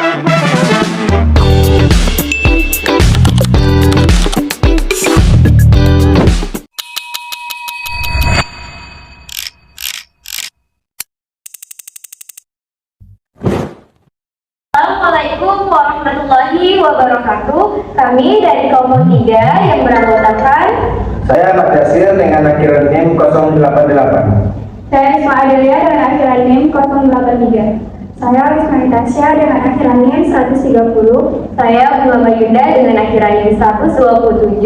Assalamualaikum warahmatullahi wabarakatuh. Kami dari kelompok 3 yang beranggotakan Saya Ahmad Yasir dengan akhiran NIM 088. Saya Risma Adelia dengan akhiran NIM 083. Saya Risma Natasha dengan akhiran NIM 130. saya Ulama Yunda dengan akhiran NIM 127.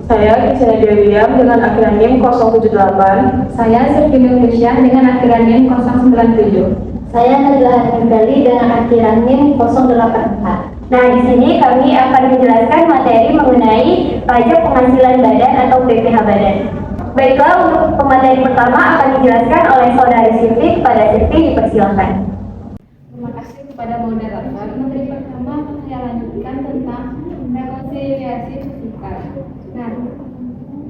Saya Kisah William dengan akhiran NIM 078. Saya Sirvini Indonesia dengan akhiran NIM 097. Saya Najlah Handali dengan akhiran NIM 084. Nah, di sini kami akan menjelaskan materi mengenai pajak penghasilan badan atau PPh badan. Baiklah, untuk pemateri pertama akan dijelaskan oleh Saudari Siti. Kepada Siti dipersilakan. Terima kasih kepada moderator. Materi pertama akan saya lanjutkan tentang rekonsiliasi fiskal.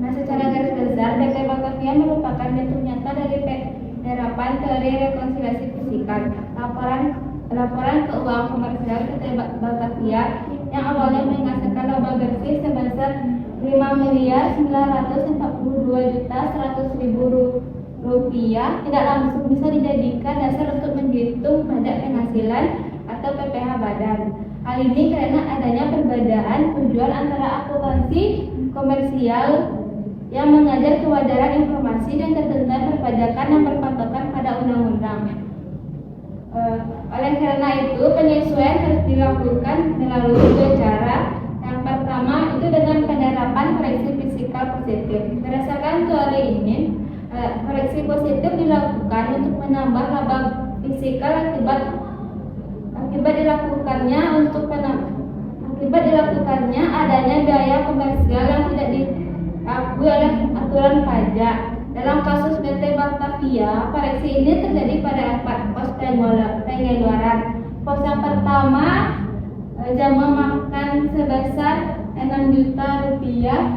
Nah, secara garis besar, BP Batavia merupakan bentuk nyata dari penerapan teori rekonsiliasi fiskal. Laporan keuangan komersial PT Batavia yang awalnya menghasilkan laba bersih sebesar Rp5.942.100.000 tidak langsung bisa dijadikan dasar untuk menghitung pajak penghasilan atau PPh badan. Hal ini karena adanya perbedaan tujuan antara akuntansi komersial yang mengajar kewajaran informasi dan ketentuan perpajakan yang berpatokan pada undang-undang. Oleh karena itu, penyesuaian harus dilakukan melalui dua cara. Yang pertama itu dengan penerapan koreksi fiskal positif. Berdasarkan teori ini, koreksi positif dilakukan untuk menambah laba fiskal akibat dilakukannya adanya biaya komersial yang tidak diakui oleh aturan pajak. Dalam kasus PT Batavia, koreksi ini terjadi pada 4 pos pengeluaran. Pos yang pertama, jam makan sebesar 6 juta rupiah.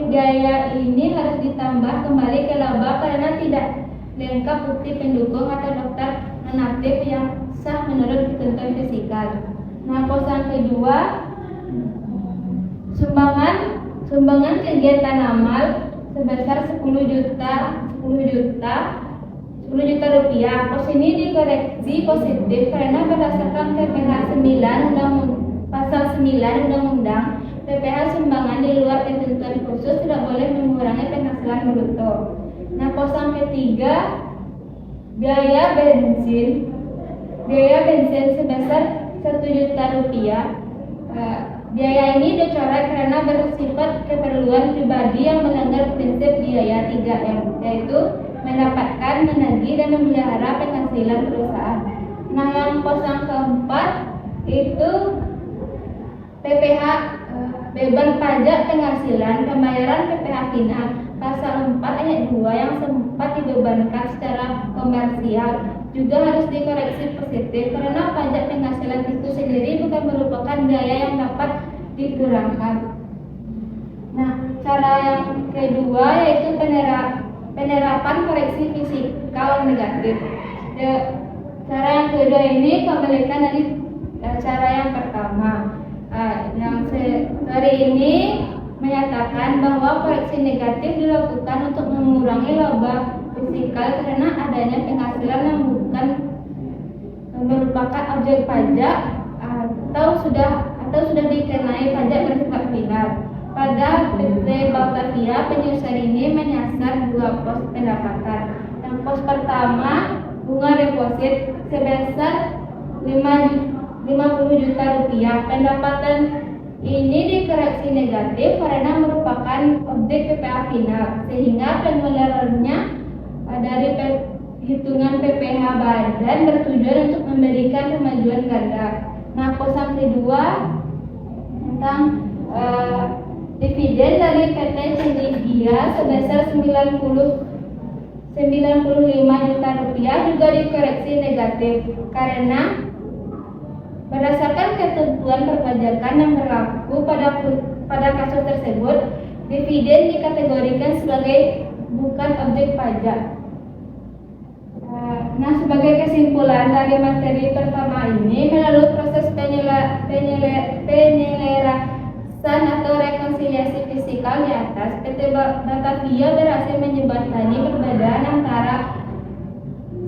Biaya ini harus ditambah kembali ke laba karena tidak lengkap bukti pendukung atau daftar nonatif yang sah menurut ketentuan fiskal. Nah, pos yang kedua, sumbangan kegiatan amal sebesar 10 juta rupiah. Pos ini dikoreksi positif karena berdasarkan PPh 9 pasal 9 Undang-Undang PPh sumbangan di luar ketentuan khusus tidak boleh mengurangi penghasilan bruto. Nah, pos yang ketiga, biaya bensin sebesar 1 juta rupiah. Biaya ini dicoret karena bersifat keperluan pribadi yang melanggar prinsip biaya 3M, yaitu mendapatkan, menagih, dan memelihara penghasilan perusahaan. Nah, yang pos yang keempat itu PPh beban pajak penghasilan, pembayaran PPh final pasal 4 ayat 2 yang sempat dibebankan secara komersial juga harus dikoreksi positif karena pajak penghasilan itu sendiri bukan merupakan biaya yang dapat dikurangkan. Nah, cara yang kedua yaitu penerapan koreksi fiskal negatif. Cara yang kedua ini kembalikan dari cara yang pertama. Hari ini menyatakan bahwa koreksi negatif dilakukan untuk mengurangi laba fiskal karena adanya penghasilan yang bukan merupakan objek pajak atau sudah dikenai pajak bersifat final. Pada PT Batavia, penyusunan ini menyasar 2 pos pendapatan. Yang pos pertama, bunga deposit sebesar 50 juta rupiah. Pendapatan ini dikoreksi negatif karena merupakan objek PPh final, sehingga pengeluarannya dari hitungan PPh badan bertujuan untuk memberikan kemajuan ganda. Nah, pos yang kedua tentang dividen dari PT Cendekia sebesar 95 juta rupiah juga dikoreksi negatif karena berdasarkan ketentuan perpajakan yang berlaku pada kasus tersebut, dividen dikategorikan sebagai bukan objek pajak. Nah, sebagai kesimpulan dari materi pertama fisikal di atas, PT Batavia berhasil menjembatani perbedaan antara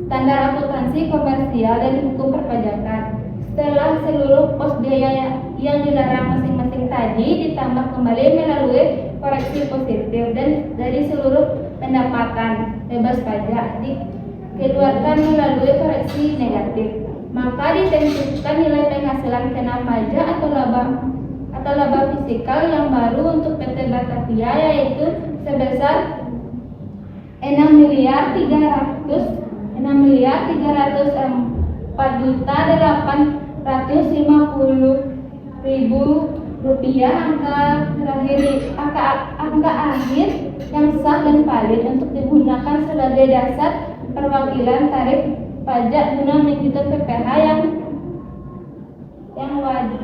standar akuntansi komersial dan hukum perpajakan. Setelah seluruh pos biaya yang dilarang masing-masing tadi ditambah kembali melalui koreksi positif dan dari seluruh pendapatan bebas pajak dikeluarkan melalui koreksi negatif, maka ditentukan nilai penghasilan kena pajak atau laba fisikal yang baru untuk PT Batavia yaitu sebesar 6.304.850.000 rupiah, angka akhir yang sah dan valid untuk digunakan sebagai dasar perwakilan tarif pajak guna menghitung PPh yang wajib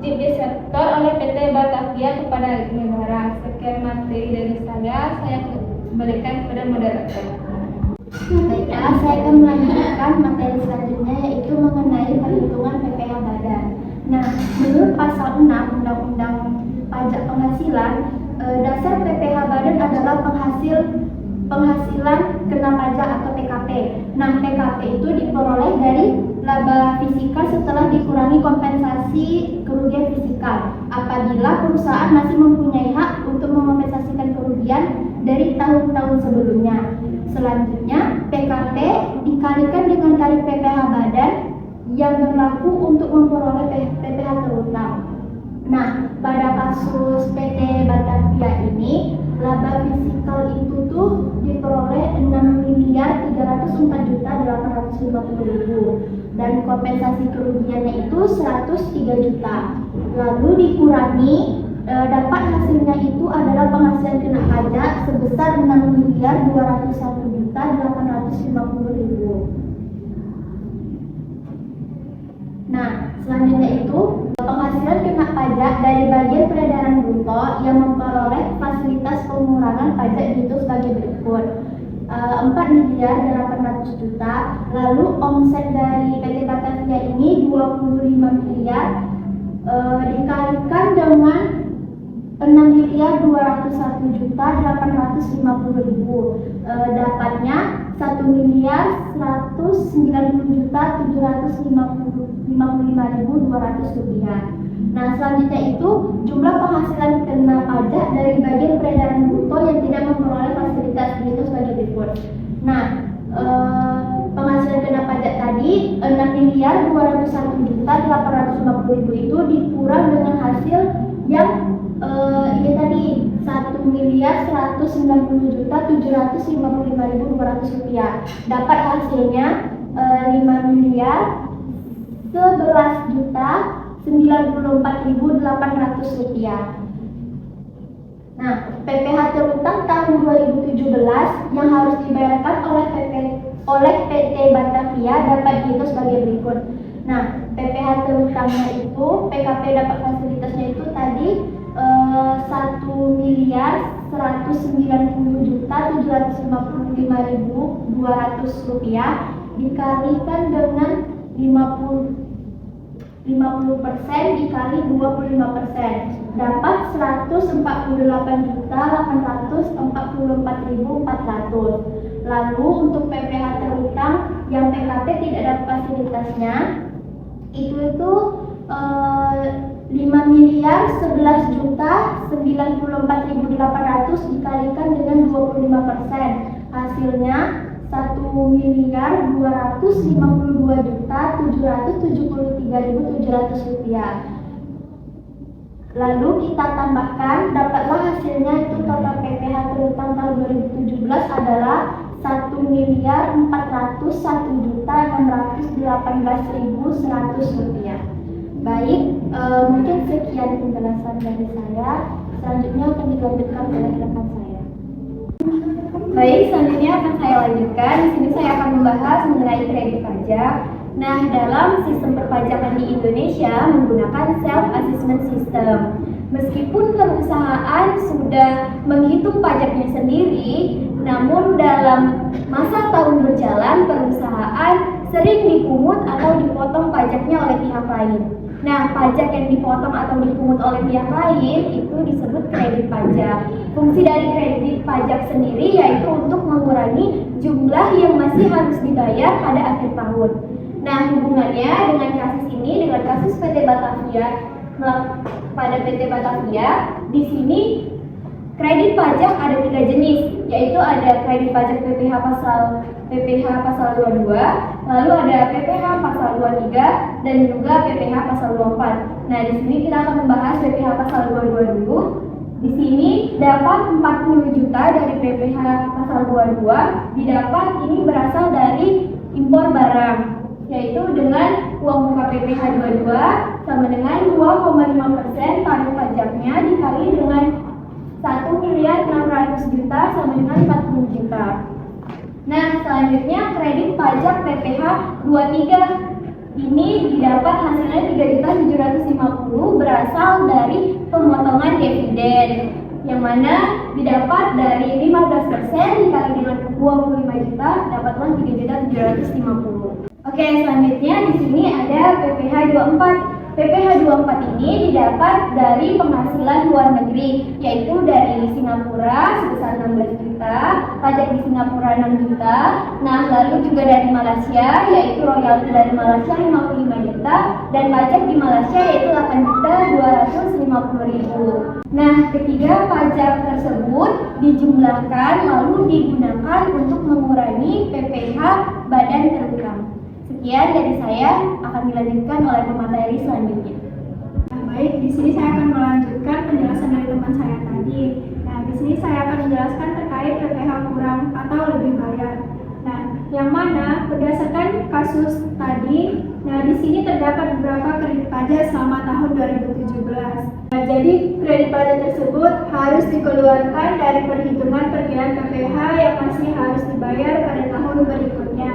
disetor oleh PT Batavia kepada negara. Sekian materi dari saya kembalikan kepada moderator. Baiklah, saya akan melanjutkan materi selanjutnya yaitu mengenai perhitungan PPh badan. Nah, menurut pasal 6 Undang-Undang Pajak Penghasilan, dasar PPh badan adalah penghasilan kena pajak atau PKP. Nah, PKP itu diperoleh dari laba fisikal setelah dikurangi kompensasi kerugian fisikal apabila perusahaan masih mempunyai hak untuk mengompensasikan kerugian dari tahun-tahun sebelumnya. Selanjutnya, PKP dikalikan dengan tarif PPh badan yang berlaku untuk memperoleh PPh terutang. Nah, pada kasus PT Batavia ini, laba fisikal itu tuh diperoleh 6.304.850.000 dan kompensasi kerugiannya itu 103 juta. Lalu dikurangi dapat hasilnya itu adalah penghasilan kena pajak sebesar 6.201.850.000. Nah, selanjutnya itu penghasilan kena pajak dari bagian peredaran bruto yang memperoleh fasilitas pengurangan pajak itu sebagai berikut: 4.800.000.000. Lalu omset dari PT Batavia ini 25 miliar dikalikan dengan 6.201.850.000, dapatnya 1.190.755.200 rupiah. Nah, selanjutnya itu jumlah penghasilan kena pajak dari bagian peredaran bruto yang tidak memperoleh fasilitas itu sebagai berikut. Nah, penghasilan kena pajak tadi 6.201.850.000 itu dikurang dengan hasil yang ini tadi 1.190.755.200 rupiah. Dapat hasilnya 5.011.094.800 rupiah. Nah, PPh terutang tahun 2017 yang harus dibayarkan oleh PT Batavia dapat dihitung sebagai berikut. Nah, PPh terutangnya itu, PKP dapat fasilitasnya itu tadi 1.190.755.200 rupiah dikalikan dengan 50% dikali 25% dapat 148.844.400. Lalu untuk PPh terutang yang PKP tidak dapat fasilitasnya itu 5.011.094.800 dikalikan dengan 25%, hasilnya 1.252.773.700 rupiah. Lalu kita tambahkan, dapatlah hasilnya itu total PPh terutang tahun 2017 adalah 1.401.618.100 rupiah. Baik, mungkin sekian penjelasan dari saya. Selanjutnya akan dilanjutkan oleh rekan saya. Baik, selanjutnya akan saya lanjutkan. Di sini saya akan membahas mengenai kredit pajak. Nah, dalam sistem perpajakan di Indonesia menggunakan self-assessment system. Meskipun perusahaan sudah menghitung pajaknya sendiri, namun dalam masa tahun berjalan perusahaan sering dipungut atau dipotong pajak pajaknya oleh pihak lain. Nah, pajak yang dipotong atau dipungut oleh pihak lain itu disebut kredit pajak. Fungsi dari kredit pajak sendiri yaitu untuk mengurangi jumlah yang masih harus dibayar pada akhir tahun. Nah, hubungannya dengan kasus ini dengan kasus PT Batavia, pada PT Batavia di sini kredit pajak ada 3 jenis, yaitu ada kredit pajak PPh pasal 22, lalu ada PPh pasal 23 dan juga PPh pasal 24. Nah, di sini kita akan membahas PPh pasal 22 dulu. Di sini dapat 40 juta dari PPh pasal 22 didapat ini berasal dari impor barang, yaitu dengan uang muka PPh 22 sama dengan 2,5% tarif pajaknya dikali dengan 1.600.000.000 sama dengan 40 juta. Nah, selanjutnya kredit pajak PPh 23 ini didapat hasilnya 3.750.000 berasal dari pemotongan dividen, yang mana didapat dari 15% dikali dengan 25 juta dapatlah 3.750.000. Oke, selanjutnya di sini ada PPh 24. PPh 24 ini didapat dari penghasilan luar negeri, yaitu dari Singapura sebesar 16 juta, pajak di Singapura 6 juta, nah lalu juga dari Malaysia, yaitu royalti dari Malaysia 55 juta, dan pajak di Malaysia yaitu 8.250.000. Nah, ketiga pajak tersebut dijumlahkan lalu digunakan untuk mengurangi PPh badan terutang. Sekian dari saya, akan dilanjutkan oleh pemateri selanjutnya. Baik, di sini saya akan melanjutkan penjelasan dari teman saya tadi. Nah, di sini saya akan menjelaskan terkait PPh kurang atau lebih bayar. Nah, yang mana berdasarkan kasus tadi, nah di sini terdapat beberapa kredit pajak selama tahun 2017. Nah, jadi kredit pajak tersebut harus dikeluarkan dari perhitungan perkiraan PPh yang masih harus dibayar pada tahun berikutnya.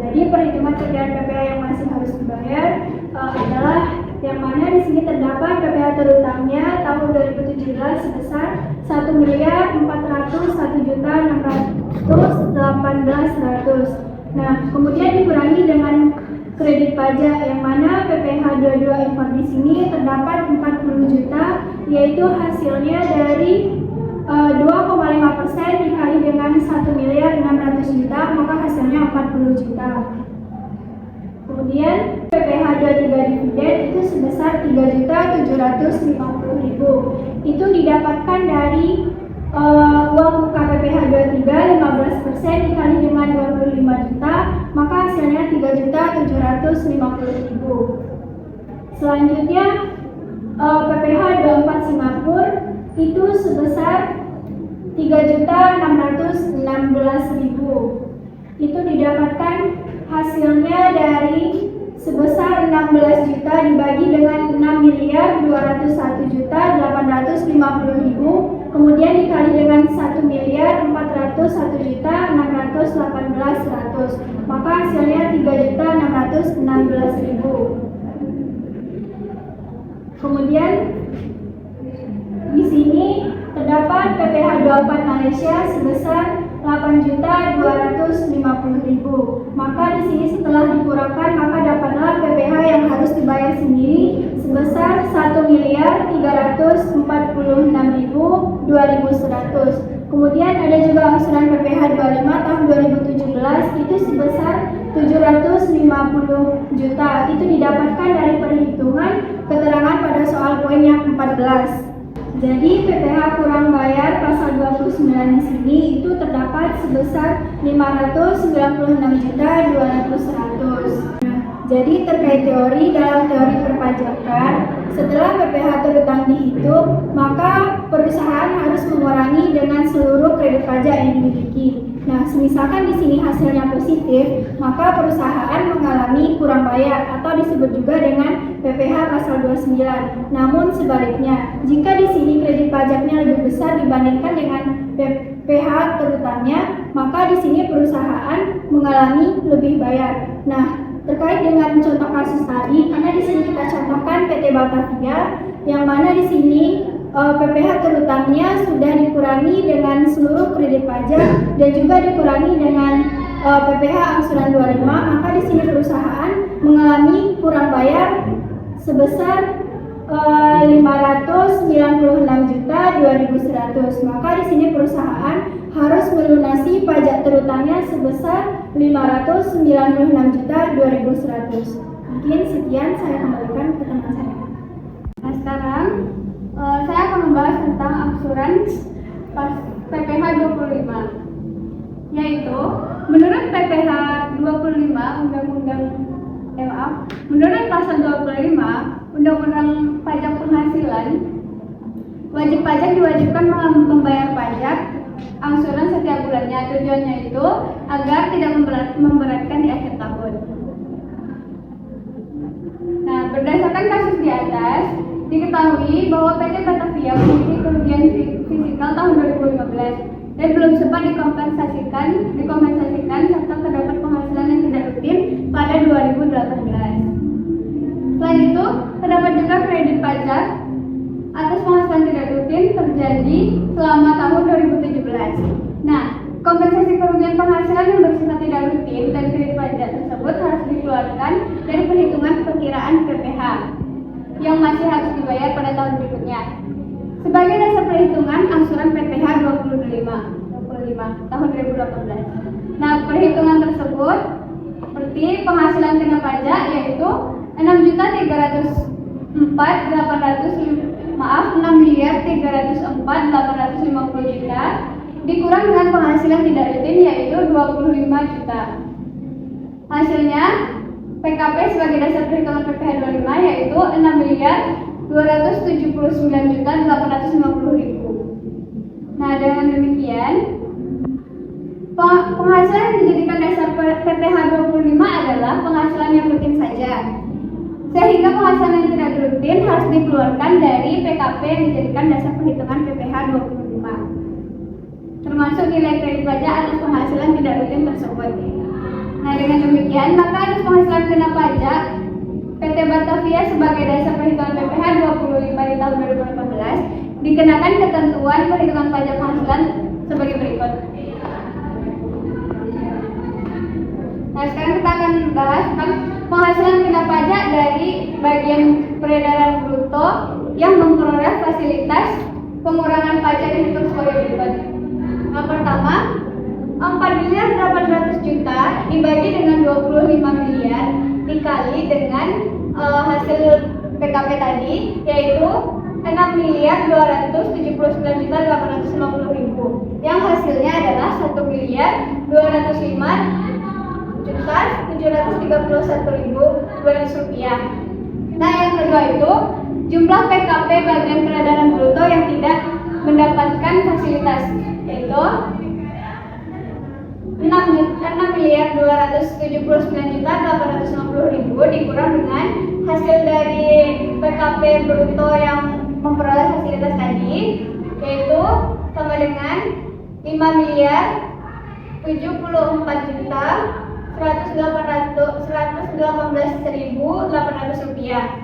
Jadi perhitungan perkiraan PPh yang masih harus dibayar adalah yang mana di sini terdapat PPh terutangnya tahun 2017 sebesar 1.401.618.100. Nah, kemudian dikurangi dengan kredit pajak yang mana PPh 22 impor di sini terdapat 40 juta, yaitu hasilnya dari 2,5% dikali dengan 1.600.000.000, maka hasilnya 40 juta. Kemudian PPh 23 dividen itu sebesar 3.750.000. Itu didapatkan dari uang muka PPh 23 15% dikali dengan 25 juta, maka hasilnya 3.750.000. Selanjutnya PPh 24 Singapura itu sebesar 3.616.000. Itu didapatkan hasilnya dari sebesar 16 juta dibagi dengan 6.201.850.000, kemudian dikali dengan 1.401.618.100, maka hasilnya 3.616.000. Kemudian di sini terdapat PPh 24 Malaysia sebesar 8.250.000. Maka di sini setelah dikurangkan maka dapatlah PPh yang harus dibayar sendiri sebesar 1.346.200. Kemudian ada juga angsuran PPh 25 tahun 2017 itu sebesar 750 juta. Itu didapatkan dari perhitungan keterangan pada soal poin yang 14. Jadi PPh kurang bayar pasal 29 di sini itu terdapat sebesar 596.200.100. Jadi terkait teori, dalam teori perpajakan, setelah PPh terutang dihitung, maka perusahaan harus mengurangi dengan seluruh kredit pajak yang dimiliki. Nah, misalkan di sini hasilnya positif, maka perusahaan mengalami kurang bayar atau disebut juga dengan PPh pasal 29. Namun sebaliknya, jika di sini kredit pajaknya lebih besar dibandingkan dengan PPh terutangnya, maka di sini perusahaan mengalami lebih bayar. Nah, terkait dengan contoh kasus tadi, karena di sini kita contohkan PT Batavia, yang mana di sini PPh terutangnya sudah dikurangi dengan seluruh kredit pajak dan juga dikurangi dengan PPh angsuran 25, maka di sini perusahaan mengalami kurang bayar sebesar 596.2.100. Maka di sini perusahaan harus melunasi pajak terutangnya sebesar 596.2.100. Mungkin sekian, saya kembalikan ke teman saya. Nah sekarang saya akan membahas tentang angsuran PPh 25, yaitu menurut PPh 25 menurut pasal 25 Undang-Undang Pajak Penghasilan, wajib pajak diwajibkan membayar pajak angsuran setiap bulannya. Tujuannya itu agar tidak memberatkan di akhir tahun. Nah, berdasarkan kasus di atas, diketahui bahwa PT Batavia memiliki kerugian fisikal tahun 2015 dan belum sempat dikompensasikan serta terdapat penghasilan yang tidak rutin pada 2018. Selain itu, terdapat juga kredit pajak atas penghasilan tidak rutin terjadi selama tahun 2017. Nah, kompensasi kerugian penghasilan yang bersifat tidak rutin dan kredit pajak tersebut harus dikeluarkan dari perhitungan perkiraan PPh yang masih harus dibayar pada tahun berikutnya. Sebagai dasar perhitungan angsuran PPh 25 tahun 2018. Nah, perhitungan tersebut seperti penghasilan kena pajak yaitu 6.304.850 dikurang dengan penghasilan tidak rutin yaitu 25 juta. Hasilnya PKP sebagai dasar perhitungan PPh 25 yaitu 6.279.850.000. Nah, dengan demikian penghasilan yang dijadikan dasar PPh 25 adalah penghasilan yang rutin saja, sehingga penghasilan yang tidak rutin harus dikeluarkan dari PKP yang dijadikan dasar perhitungan PPh 25, termasuk nilai kredit pajak atas penghasilan tidak rutin tersebut. Nah, dengan demikian maka atas penghasilan kena pajak PT Batavia sebagai dasar perhitungan PPh 25 di tahun 2018 dikenakan ketentuan perhitungan pajak penghasilan sebagai berikut. Nah, sekarang kita akan bahas tentang penghasilan kena pajak dari bagian peredaran bruto yang memperoleh fasilitas pengurangan pajak dihitung sebagai berikut. Yang pertama, 4.800 juta dibagi dengan 25 miliar dikali dengan hasil PKP tadi yaitu 6.279.850.000 yang hasilnya adalah 1.205.731.200 rupiah. Nah, yang kedua itu jumlah PKP bagian peredaran bruto yang tidak mendapatkan fasilitas yaitu 6.279.850.000 dikurang dengan hasil dari PKP bruto yang memperoleh fasilitas tadi yaitu sama dengan 5.074.118.800 rupiah.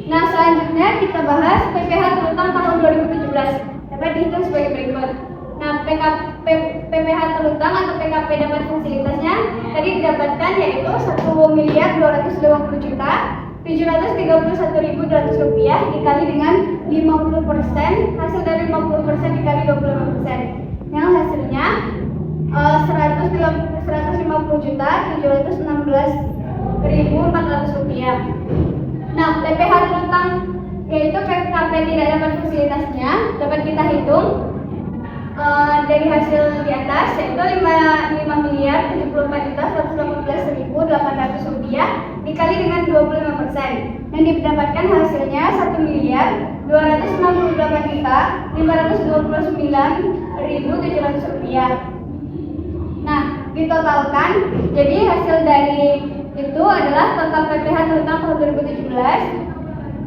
Nah, selanjutnya kita bahas PPh terutang tahun 2017 dapat dihitung sebagai berikut. Nah, PPh terutang atau PKP dapat fasilitasnya tadi didapatkan yaitu 1.230.731.200 rupiah dikali dengan 50%, hasil dari 50% dikali 25%, yang hasilnya 150.716.400 rupiah. Nah, PPh terutang yaitu PKP tidak dapat fasilitasnya dapat kita hitung dari hasil di atas yaitu 5.074.118.800 rupiah dikali dengan 25% yang didapatkan hasilnya 1.258.529.700 rupiah. Nah, ditotalkan jadi hasil dari itu adalah total PPh terutang tahun 2017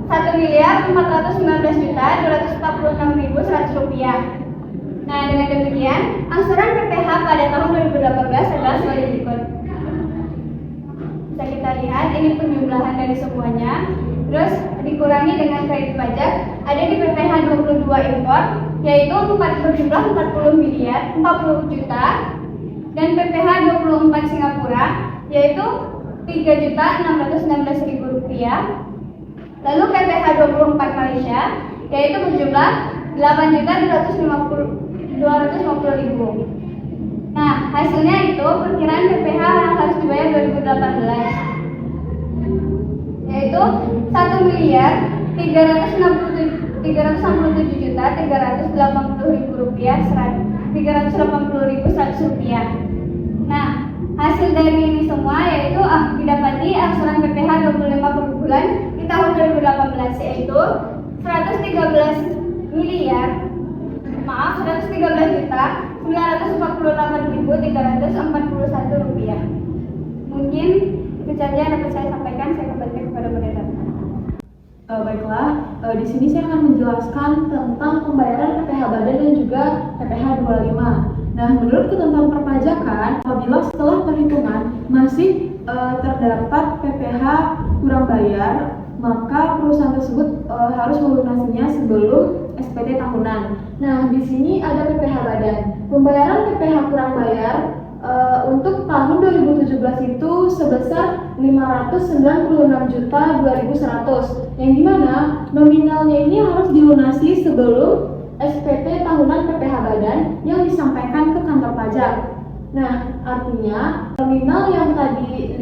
1.419.246.100 rupiah. Nah, dengan demikian, angsuran PPh pada tahun 2018 adalah sebagai berikut. Bisa kita lihat, ini penjumlahan dari semuanya. Terus dikurangi dengan kredit pajak, ada di PPh 22 impor, yaitu berjumlah 40 juta, dan PPh 24 Singapura, yaitu 3.616.000 rupiah. Lalu PPh 24 Malaysia yaitu berjumlah 8.250.000. Nah, hasilnya itu perkiraan PPh yang harus dibayar 2018 yaitu 1.367.380.380.100 rupiah. Nah, hasil dari ini semua yaitu didapati angsuran PPh 25 per bulan di tahun 2018 yaitu 113.948.341 rupiah. Mungkin itu saja yang dapat saya sampaikan. Saya kembali kepada moderator. Baiklah, di sini saya akan menjelaskan tentang pembayaran PPh badan dan juga PPh 25. Nah, menurut ketentuan perpajakan, apabila setelah perhitungan masih terdapat PPh kurang bayar, maka perusahaan tersebut harus melunasinya sebelum SPT tahunan. Nah, di sini ada PPh badan. Pembayaran PPh kurang bayar untuk tahun 2017 itu sebesar 596.2.100, yang dimana nominalnya ini harus dilunasi sebelum SPT tahunan PPh badan yang disampaikan ke kantor pajak. Nah, artinya nominal yang tadi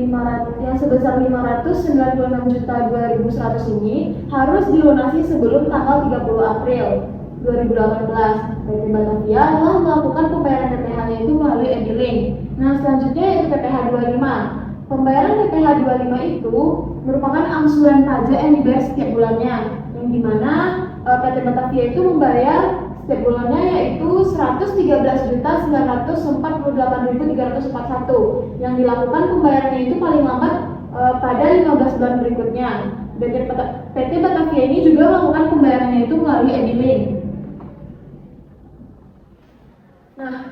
yang sebesar 596.2.100 ini harus dilunasi sebelum tanggal 30 April 2018. PT Batavia telah melakukan pembayaran PPh-nya itu melalui e-billing. Nah, selanjutnya yaitu PPh 25. Pembayaran PPh 25 itu merupakan angsuran pajak yang dibayar setiap bulannya, yang dimana PT Batavia itu membayar setiap bulannya yaitu 113.948.341 yang dilakukan pembayarannya itu paling lambat pada 15 bulan berikutnya. PT Batavia ini juga melakukan pembayarannya itu melalui e-billing. Nah,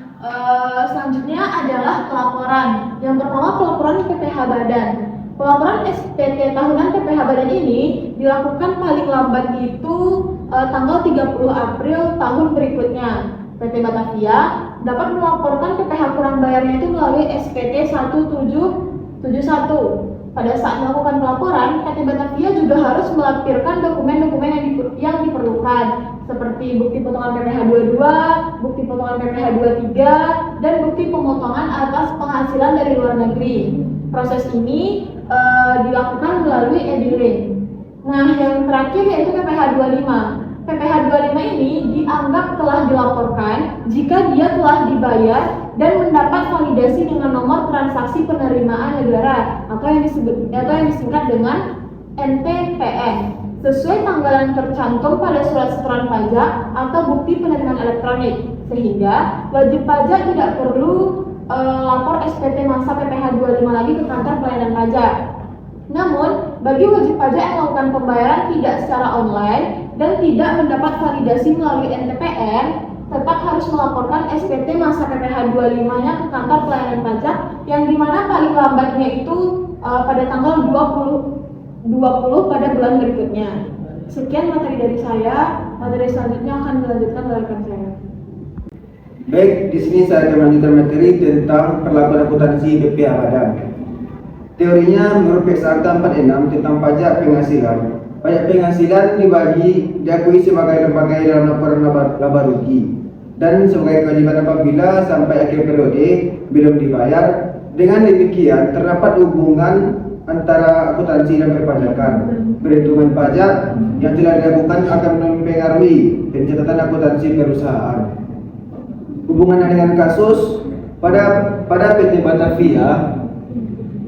selanjutnya adalah pelaporan. Yang pertama, pelaporan PPh badan. Pelaporan SPT tahunan PPh badan ini dilakukan paling lambat itu tanggal 30 April tahun berikutnya. PT Batavia dapat melaporkan PPh kurang bayarnya itu melalui SPT 1771. Pada saat melakukan pelaporan, PT Batavia juga harus melampirkan dokumen-dokumen yang diperlukan, seperti bukti potongan PPh 22, bukti potongan PPh 23, dan bukti pemotongan atas penghasilan dari luar negeri. Proses ini dilakukan melalui e-billing. Nah, yang terakhir yaitu PPh 25. PPh 25 ini dianggap telah dilaporkan jika dia telah dibayar dan mendapat validasi dengan nomor transaksi penerimaan negara atau yang disingkat dengan NPPN sesuai tanggal yang tercantum pada surat setoran pajak atau bukti penerimaan elektronik, sehingga wajib pajak tidak perlu lapor SPT masa PPh 25 lagi ke kantor pelayanan pajak. Namun, bagi wajib pajak yang melakukan pembayaran tidak secara online dan tidak mendapat validasi melalui NPPN, tetap harus melaporkan SPT masa PPh 25-nya ke kantor pelayanan pajak yang dimana paling lambatnya itu pada tanggal 20 pada bulan berikutnya. Sekian materi dari saya. Materi selanjutnya akan dilanjutkan oleh rekan saya. Baik, di sini saya akan melanjutkan materi tentang perlakuan akuntansi PPh badan. Teorinya menurut PSAK 46 tentang pajak penghasilan. Pajak penghasilan diakui sebagai lembaga dalam laporan laba rugi dan sebagai kewajiban apabila sampai akhir periode belum dibayar. Dengan demikian terdapat hubungan antara akuntansi dan perpajakan. Perhitungan pajak yang telah dilakukan akan mempengaruhi pencatatan akuntansi perusahaan. Hubungannya dengan kasus pada PT Batavia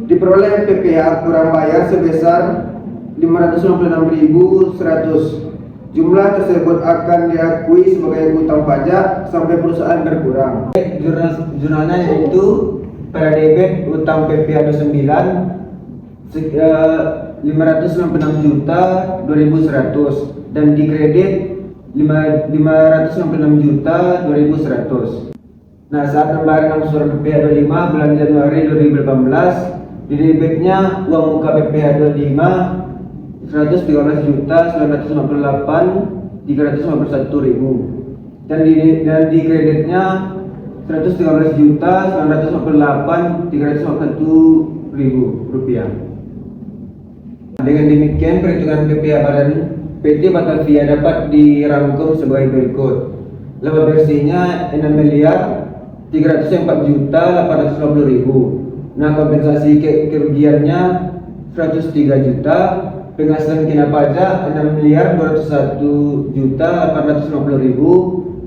diperoleh PPh kurang bayar sebesar 596.100. Jumlah tersebut akan diakui sebagai utang pajak sampai perusahaan berkurang. Jurnalnya yaitu pada debit utang PPh 29 566.2.100 dan di kredit 566.2.100. Nah, saat pembayaran angsuran PPh 25 bulan Januari 2018, di debitnya uang muka PPh 25 113.958.351.000 dan di kreditnya 113.958.351.000 rupiah. Dengan demikian, perhitungan PPh badan PT Batavia dapat dirangkum sebagai berikut. Laba bersihnya 6.304.850.000. Nah, kompensasi kerugiannya 103 juta. Penghasilan kena pajak 6.201.850.000.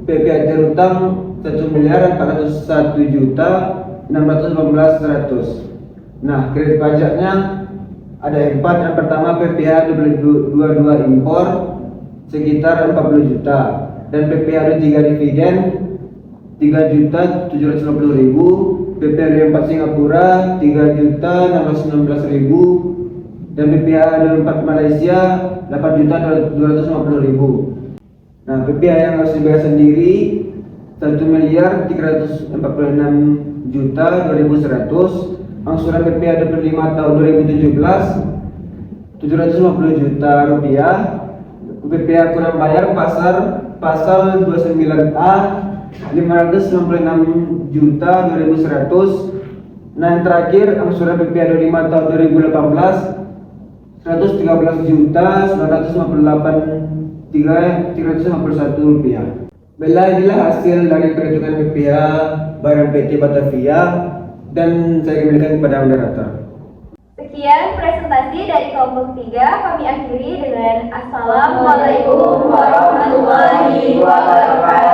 PPh terutang 1.401.618.100. Nah, kredit pajaknya ada 4. Yang pertama PPh 22 impor sekitar 40 juta dan PPh 3 dividen 3.750.000, PPh 4 Singapura 3.616.000 dan PPh 4 Malaysia 8.250.000. Nah, PPh yang harus dibayar sendiri 1.346.200.100. Angsuran PPh 25 tahun 2017 750 juta rupiah. PPh kurang bayar pasal 29A 596 juta 2.100. Nah, yang terakhir angsuran PPh 25 tahun 2018 113 juta 958.351 rupiah. Baiklah, inilah hasil dari perhitungan PPh barang PT Batavia dan saya kembalikan kepada moderator. Sekian presentasi dari kelompok 3, kami akhiri dengan Assalamualaikum warahmatullahi wabarakatuh.